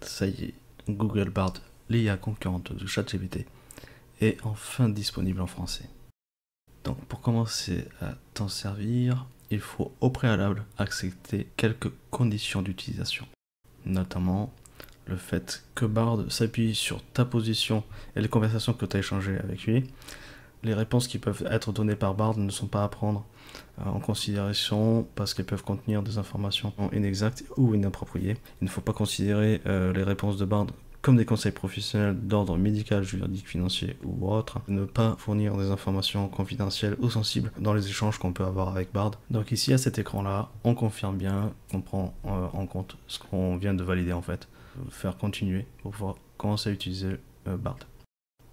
ça y est, Google Bard, l'IA concurrente de ChatGPT, est enfin disponible en français. Donc pour commencer à t'en servir, il faut au préalable accepter quelques conditions d'utilisation, notamment le fait que Bard s'appuie sur ta position et les conversations que tu as échangées avec lui. Les réponses qui peuvent être données par Bard ne sont pas à prendre en considération parce qu'elles peuvent contenir des informations inexactes ou inappropriées. Il ne faut pas considérer les réponses de Bard comme des conseils professionnels d'ordre médical, juridique, financier ou autre. Ne pas fournir des informations confidentielles ou sensibles dans les échanges qu'on peut avoir avec Bard. Donc ici à cet écran là, on confirme bien qu'on prend en compte ce qu'on vient de valider en fait. Faire continuer pour pouvoir commencer à utiliser Bard.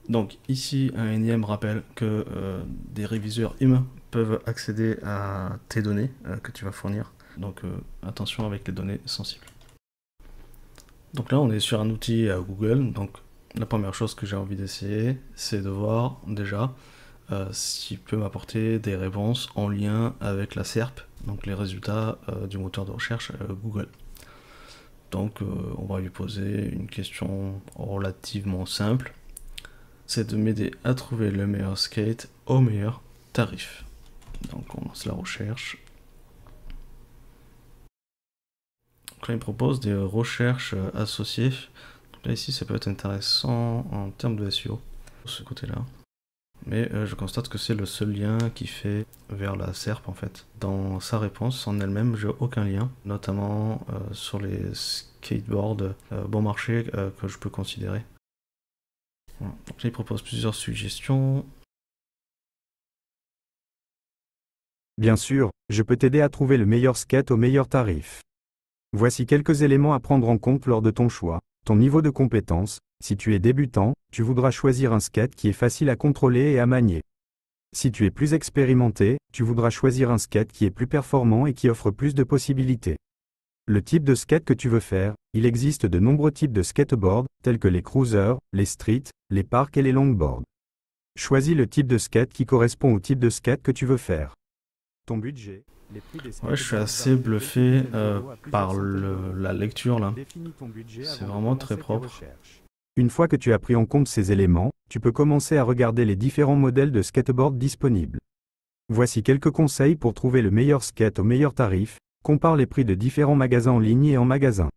Donc ici un énième rappel que des réviseurs humains peuvent accéder à tes données que tu vas fournir. Donc attention avec les données sensibles. Donc là on est sur un outil Google. Donc la première chose que j'ai envie d'essayer, c'est de voir déjà s'il peut m'apporter des réponses en lien avec la SERP, donc les résultats du moteur de recherche Google. Donc on va lui poser une question relativement simple. C'est de m'aider à trouver le meilleur skate au meilleur tarif. Donc on lance la recherche. Donc là il me propose des recherches associées. Donc là ici ça peut être intéressant en termes de SEO, de ce côté-là. Mais je constate que c'est le seul lien qui fait vers la SERP en fait. Dans sa réponse en elle-même, j'ai aucun lien, notamment sur les skateboards bon marché que je peux considérer. Voilà. Donc là, il propose plusieurs suggestions. Bien sûr, je peux t'aider à trouver le meilleur skate au meilleur tarif. Voici quelques éléments à prendre en compte lors de ton choix. Ton niveau de compétence. Si tu es débutant, tu voudras choisir un skate qui est facile à contrôler et à manier. Si tu es plus expérimenté, tu voudras choisir un skate qui est plus performant et qui offre plus de possibilités. Le type de skate que tu veux faire, il existe de nombreux types de skateboards, tels que les cruisers, les street, les parks et les longboards. Choisis le type de skate qui correspond au type de skate que tu veux faire. Ton budget, les prix des Ouais, je suis assez bluffé par la lecture là. C'est vraiment très propre. Une fois que tu as pris en compte ces éléments, tu peux commencer à regarder les différents modèles de skateboard disponibles. Voici quelques conseils pour trouver le meilleur skate au meilleur tarif. Compare les prix de différents magasins en ligne et en magasin.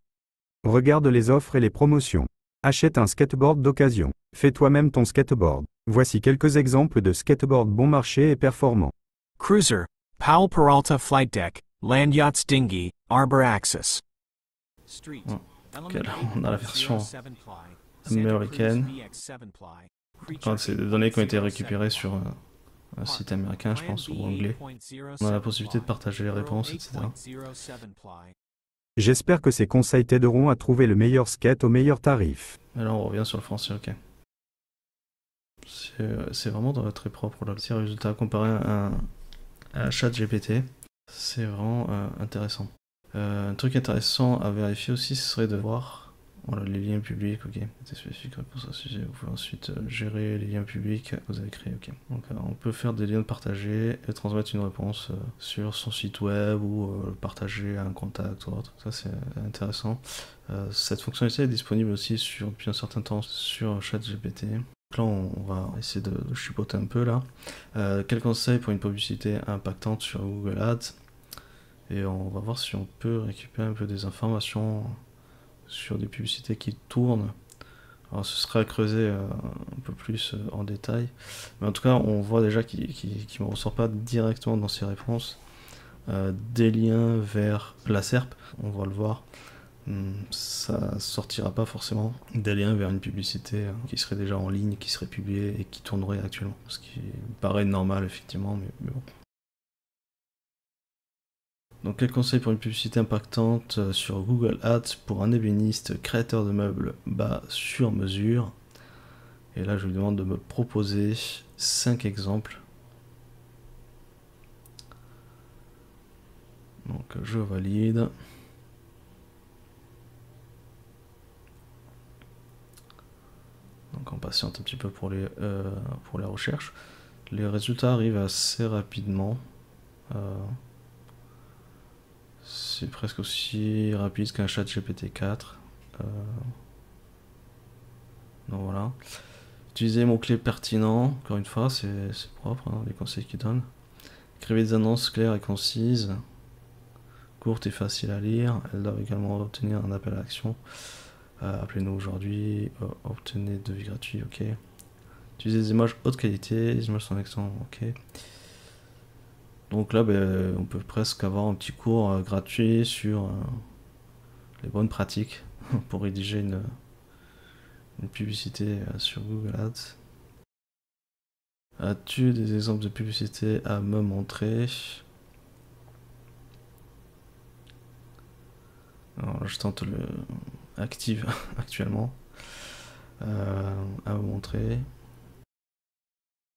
Regarde les offres et les promotions. Achète un skateboard d'occasion. Fais toi-même ton skateboard. Voici quelques exemples de skateboards bon marché et performants. Cruiser, Powell Peralta Flight Deck, Land Yachts Dinghy, Arbor Axis. Street, Ok, là, on a la version américaine. Quand c'est des données qui ont été récupérées sur un site américain, je pense, ou anglais. On a la possibilité de partager les réponses, etc. J'espère que ces conseils t'aideront à trouver le meilleur skate au meilleur tarif. Et là, on revient sur le français, ok. C'est vraiment très propre là. Ces résultats comparés à ChatGPT, c'est vraiment intéressant. Un truc intéressant à vérifier aussi, ce serait de voir voilà, les liens publics, ok. C'est spécifique réponse à ce sujet. Vous pouvez ensuite gérer les liens publics que vous avez créés, ok. Donc on peut faire des liens partagés et transmettre une réponse sur son site web ou partager à un contact ou autre. Ça c'est intéressant. Cette fonctionnalité est disponible aussi depuis un certain temps sur ChatGPT. Donc là, on va essayer de chipoter un peu là. Quels conseils pour une publicité impactante sur Google Ads? Et on va voir si on peut récupérer un peu des informations sur des publicités qui tournent. Alors ce serait à creuser un peu plus en détail. Mais en tout cas, on voit déjà qu'il ne me ressort pas directement dans ses réponses des liens vers la SERP. On va le voir. Ça sortira pas forcément des liens vers une publicité qui serait déjà en ligne, qui serait publiée et qui tournerait actuellement. Ce qui me paraît normal effectivement, mais bon. Donc quel conseil pour une publicité impactante sur Google Ads pour un ébéniste créateur de meubles bas sur mesure? Et là je lui demande de me proposer 5 exemples. Donc je valide. Donc on patiente un petit peu pour les recherches. Les résultats arrivent assez rapidement. C'est presque aussi rapide qu'un chat GPT 4. Donc voilà. Utilisez les mots-clés pertinents, encore une fois, c'est propre, hein, les conseils qu'ils donnent. Écrivez des annonces claires et concises, courtes et faciles à lire. Elles doivent également obtenir un appel à l'action. Appelez-nous aujourd'hui, obtenez devis gratuits, ok. Utilisez des images haute qualité, les images sont excellentes, ok. Donc là, on peut presque avoir un petit cours gratuit sur les bonnes pratiques pour rédiger une publicité sur Google Ads. As-tu des exemples de publicité à me montrer? Alors, je tente le active actuellement à vous montrer.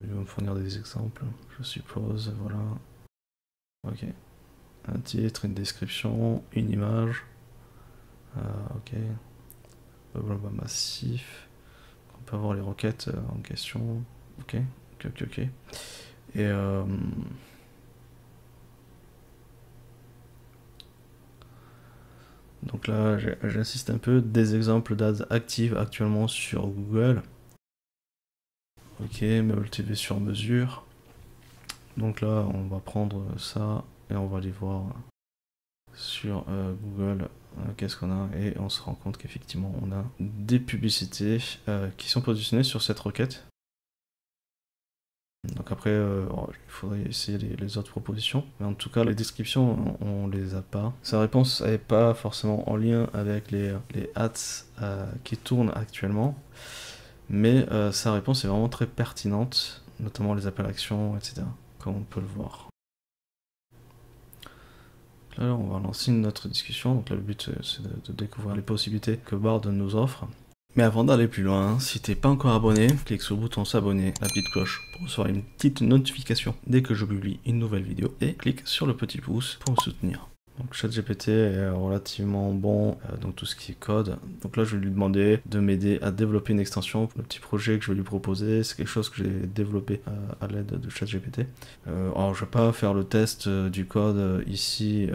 Il va me fournir des exemples, je suppose, voilà. Ok. Un titre, une description, une image. Ok. Blablabla massif. On peut avoir les requêtes en question. Ok. Et donc là, j'insiste un peu, des exemples d'ads actives actuellement sur Google. Ok, Meuble TV sur mesure. Donc là, on va prendre ça et on va aller voir sur Google qu'est-ce qu'on a, et on se rend compte qu'effectivement on a des publicités qui sont positionnées sur cette requête. Donc après, il faudrait essayer les autres propositions. Mais en tout cas, les descriptions, on les a pas. Sa réponse n'est pas forcément en lien avec les ads qui tournent actuellement. Mais sa réponse est vraiment très pertinente, notamment les appels à action, etc. Comme on peut le voir. Là, on va lancer une autre discussion. Donc là, le but, c'est de découvrir les possibilités que Bard nous offre. Mais avant d'aller plus loin, si t'es pas encore abonné, clique sur le bouton s'abonner, la petite cloche pour recevoir une petite notification dès que je publie une nouvelle vidéo, et clique sur le petit pouce pour me soutenir. Donc ChatGPT est relativement bon dans tout ce qui est code. Donc là, je vais lui demander de m'aider à développer une extension. Le petit projet que je vais lui proposer, c'est quelque chose que j'ai développé à l'aide de ChatGPT. Alors, je vais pas faire le test du code ici,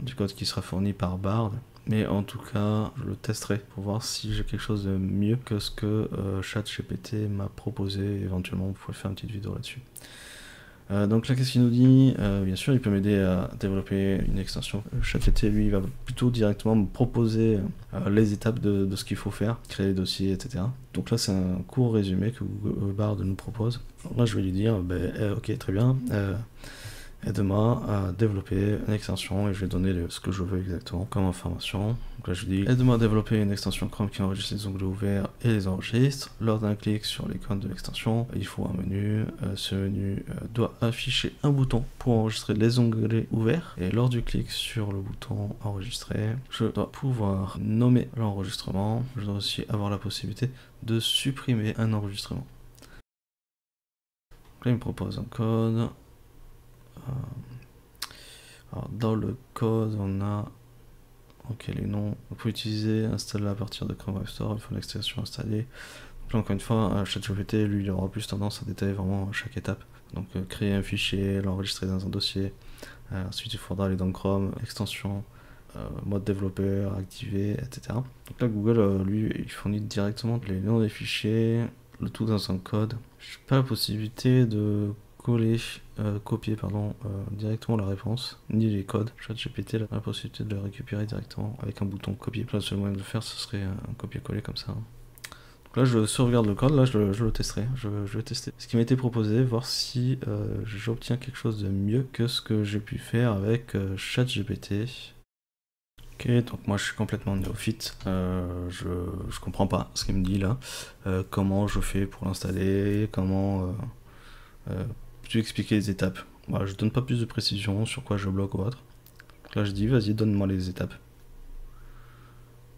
du code qui sera fourni par Bard. Mais en tout cas, je le testerai pour voir si j'ai quelque chose de mieux que ce que ChatGPT m'a proposé. Éventuellement, on pourrait faire une petite vidéo là-dessus. Donc là, qu'est-ce qu'il nous dit? Bien sûr, il peut m'aider à développer une extension. ChatGPT, lui, il va plutôt directement me proposer les étapes de ce qu'il faut faire, créer les dossiers, etc. Donc là, c'est un court résumé que Bard nous propose. Donc là, je vais lui dire, ok, très bien. Aide-moi à développer une extension, et je vais donner ce que je veux exactement comme information. Donc là je dis, aide-moi à développer une extension Chrome qui enregistre les onglets ouverts et les enregistre. Lors d'un clic sur l'icône de l'extension, il faut un menu. Ce menu doit afficher un bouton pour enregistrer les onglets ouverts, et lors du clic sur le bouton enregistrer, je dois pouvoir nommer l'enregistrement. Je dois aussi avoir la possibilité de supprimer un enregistrement. Donc là il me propose un code. Alors dans le code, on a les noms. On peut utiliser installer à partir de Chrome Web Store. Il faut l'extension installée. Donc là, encore une fois, ChatGPT, lui, il aura plus tendance à détailler vraiment chaque étape. Donc créer un fichier, l'enregistrer dans un dossier. Ensuite, il faudra aller dans Chrome, extension, mode développeur, activer, etc. Donc là, Google, lui, il fournit directement les noms des fichiers, le tout dans un code. Je n'ai pas la possibilité de copier directement la réponse, ni les codes. ChatGPT a la possibilité de le récupérer directement avec un bouton copier. Le seul moyen de le faire, ce serait un copier-coller comme ça. Donc là, je sauvegarde le code, là je le testerai, je vais tester ce qui m'a été proposé, voir si j'obtiens quelque chose de mieux que ce que j'ai pu faire avec ChatGPT. Ok, donc moi je suis complètement néophyte, je comprends pas ce qu'il me dit là, comment je fais pour l'installer, comment... peux-tu expliquer les étapes? Voilà, je donne pas plus de précision sur quoi je bloque ou autre. Donc là je dis vas-y donne-moi les étapes.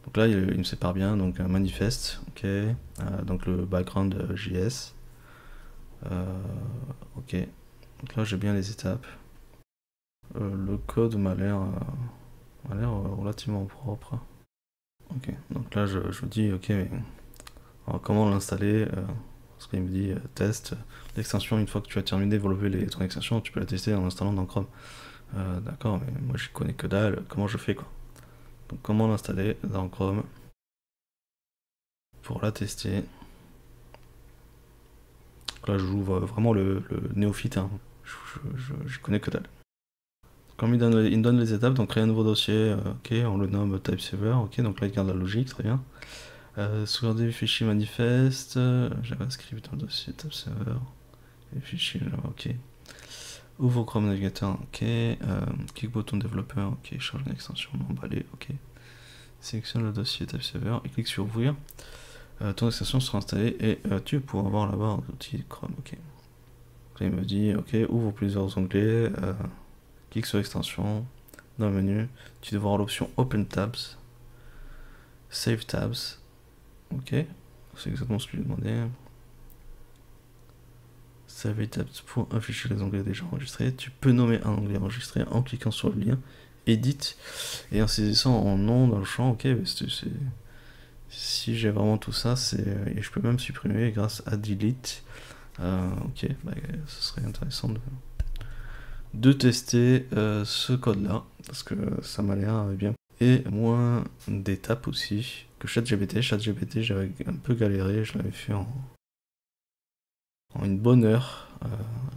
Donc là il me sépare bien, donc un manifeste, ok, donc le background JS, ok, donc là j'ai bien les étapes. Le code m'a l'air relativement propre. Ok, donc là je dis ok, mais alors, comment l'installer? Parce qu'il me dit test l'extension, une fois que tu as terminé de développer ton extension, tu peux la tester en installant dans Chrome. D'accord, mais moi je connais que dalle, comment je fais quoi? Donc comment l'installer dans Chrome pour la tester? Donc là, je joue vraiment le néophyte, hein. Je connais que dalle. Comme il me donne les étapes, donc créer un nouveau dossier, ok, on le nomme typesaver, ok, donc là il garde la logique, très bien. Sauvegarder les fichiers manifeste, JavaScript dans le dossier typesaver, les fichiers Java, ok. Ouvre Chrome Navigator, ok. Clique bouton développeur, ok. Charge une extension, emballé, ok. Sélectionne le dossier typesaver et clique sur ouvrir. Ton extension sera installée et tu pourras voir la barre d'outils Chrome, ok. Là, il me dit, ok, ouvre plusieurs onglets. Clique sur extension, dans le menu, tu devras avoir l'option Open Tabs, Save Tabs, ok, c'est exactement ce que je lui ai demandé. Save Tabs pour afficher les onglets déjà enregistrés. Tu peux nommer un onglet enregistré en cliquant sur le lien, Edit, et en saisissant en nom dans le champ, ok, si j'ai vraiment tout ça, et je peux même supprimer grâce à Delete, ok, bah, ce serait intéressant de tester ce code là parce que ça m'a l'air bien, et moins d'étapes aussi que ChatGPT. J'avais un peu galéré, je l'avais fait en une bonne heure,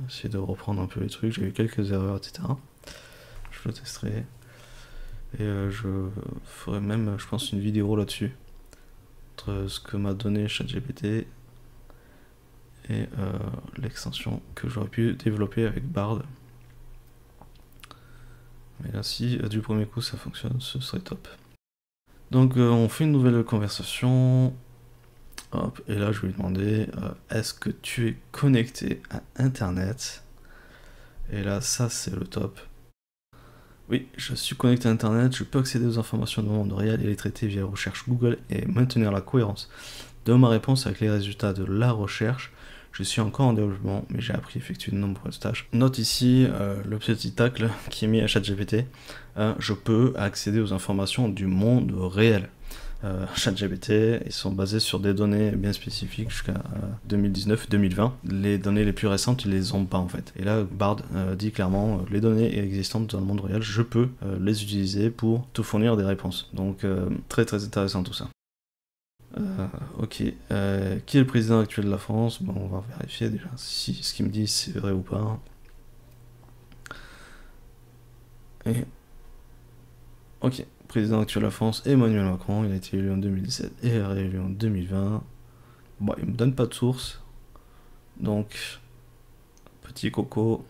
essayer de reprendre un peu les trucs, j'ai eu quelques erreurs, etc. Je le testerai et je ferai même, je pense, une vidéo là-dessus entre ce que m'a donné ChatGPT et l'extension que j'aurais pu développer avec Bard. Mais là, si du premier coup ça fonctionne, ce serait top. Donc on fait une nouvelle conversation. Hop, et là je lui ai demandé est-ce que tu es connecté à Internet? Et là ça c'est le top. Oui, je suis connecté à Internet, je peux accéder aux informations dans le monde réel et les traiter via la recherche Google et maintenir la cohérence de ma réponse avec les résultats de la recherche. Je suis encore en développement, mais j'ai appris à effectuer de nombreuses tâches. Note ici le petit tacle qui est mis à ChatGPT. Je peux accéder aux informations du monde réel. ChatGPT, ils sont basés sur des données bien spécifiques jusqu'à 2019-2020. Les données les plus récentes, ils les ont pas en fait. Et là, Bard dit clairement, les données existantes dans le monde réel, je peux les utiliser pour te fournir des réponses. Donc très très intéressant tout ça. Ok, qui est le président actuel de la France? Bon, on va vérifier déjà si ce qu'il me dit c'est vrai ou pas. Et ok, président actuel de la France, Emmanuel Macron, il a été élu en 2017 et réélu en 2020. Bon, il me donne pas de source, donc petit coco,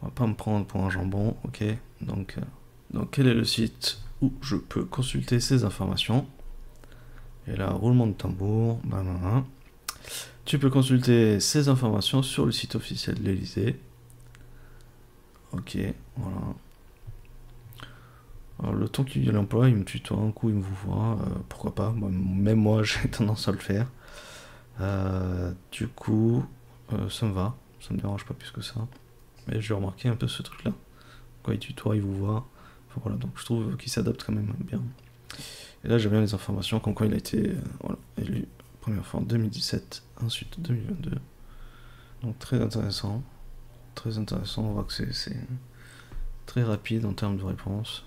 on va pas me prendre pour un jambon, ok. Donc quel est le site où je peux consulter ces informations? Et là, roulement de tambour, tu peux consulter ces informations sur le site officiel de l'Elysée. Ok, voilà. Alors, le ton qu'il emploie, il me tutoie, un coup il me vous voit, pourquoi pas, même moi j'ai tendance à le faire. Du coup, ça me va, ça me dérange pas plus que ça. Mais j'ai remarqué un peu ce truc là. Quand il tutoie, il vous voit. Enfin, voilà, donc je trouve qu'il s'adapte quand même bien. Et là j'ai bien les informations, comme quand il a été élu première fois en 2017, ensuite 2022. Donc très intéressant. Très intéressant, on voit que c'est très rapide en termes de réponse.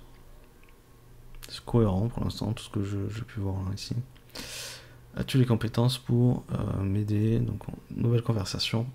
C'est cohérent pour l'instant, tout ce que j'ai pu voir là, ici. As-tu les compétences pour m'aider? Donc, nouvelle conversation.